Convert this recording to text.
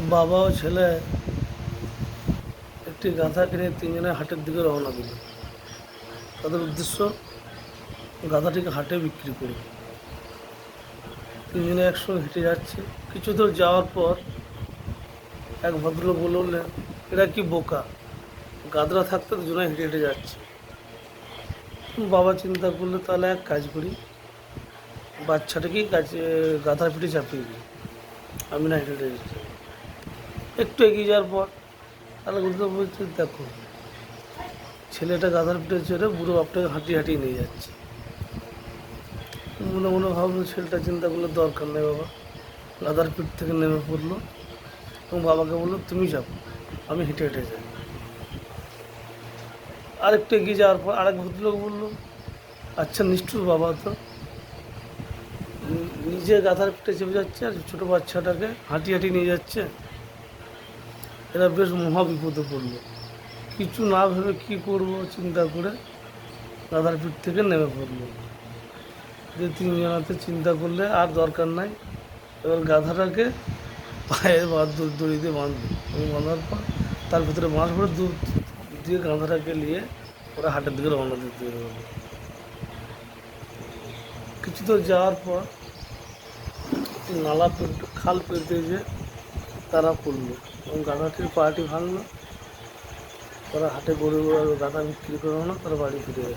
বাবা ও ছেলে একটি গাধা কিনে তিনজনে হাটের দিকে রওনা দিল। তাদের উদ্দেশ্য গাধাটিকে হাটে বিক্রি করবে। তিনজনে একসঙ্গে হেঁটে যাচ্ছে। কিছু দূর যাওয়ার পর এক ভদ্রলোক বললেন, এরা কি বোকা, গাধরা থাকতে দুজনে হেঁটে হেঁটে যাচ্ছে। বাবা চিন্তা করলে, তাহলে এক কাজ করি, বাচ্চাটাকেই গাধার পিঠে চাপিয়ে দিই, আমি না হেঁটে হেঁটে যাচ্ছি। একটু এগিয়ে যাওয়ার পর তাহলে বলতে বলছে, দেখো ছেলেটা গাধার পিঠে চড়ে বুড়ো বাপটাকে হাঁটিয়ে হাঁটিয়ে নিয়ে যাচ্ছে। মনে মনে ভাবলো, ছেলেটা চিন্তা করলে দরকার নেই বাবা, গাধার পিঠ থেকে নেমে পড়লো এবং বাবাকে বললো, তুমি যাও, আমি হেঁটে হেঁটে যাই। আরেকটু এগিয়ে যাওয়ার পর আরেক ভদ্রলোক বললো, আচ্ছা নিষ্ঠুর বাবা তো, নিজে গাধার পিঠে চেপে যাচ্ছে আর ছোটো বাচ্চাটাকে হাঁটিয়ে হাঁটিয়ে নিয়ে যাচ্ছে, এরা বেশ মহা বিপদে পড়লো। কিছু না ভেবে কী করবো চিন্তা করে গাধার পিঠ থেকে নেমে পড়লো। যে তিনজনাতে চিন্তা করলে আর দরকার নাই, এবার গাধাটাকে পায়ের দড়ি দিয়ে বাঁধবে এবং বাঁধার পর তার ভিতরে বাঁশ ভরে দুধ দিয়ে গাধাটাকে নিয়ে ওরা হাটের দিকে রওনা দিতে হবে। কিছু দূর যাওয়ার পর নালা খাল পেরতে যে তারা পড়লো এবং গাধাটির পাটি ভাঙলো। তারা হাটে গরু গাধা বিক্রি করলো না, তারা বাড়ি ফিরে গেল।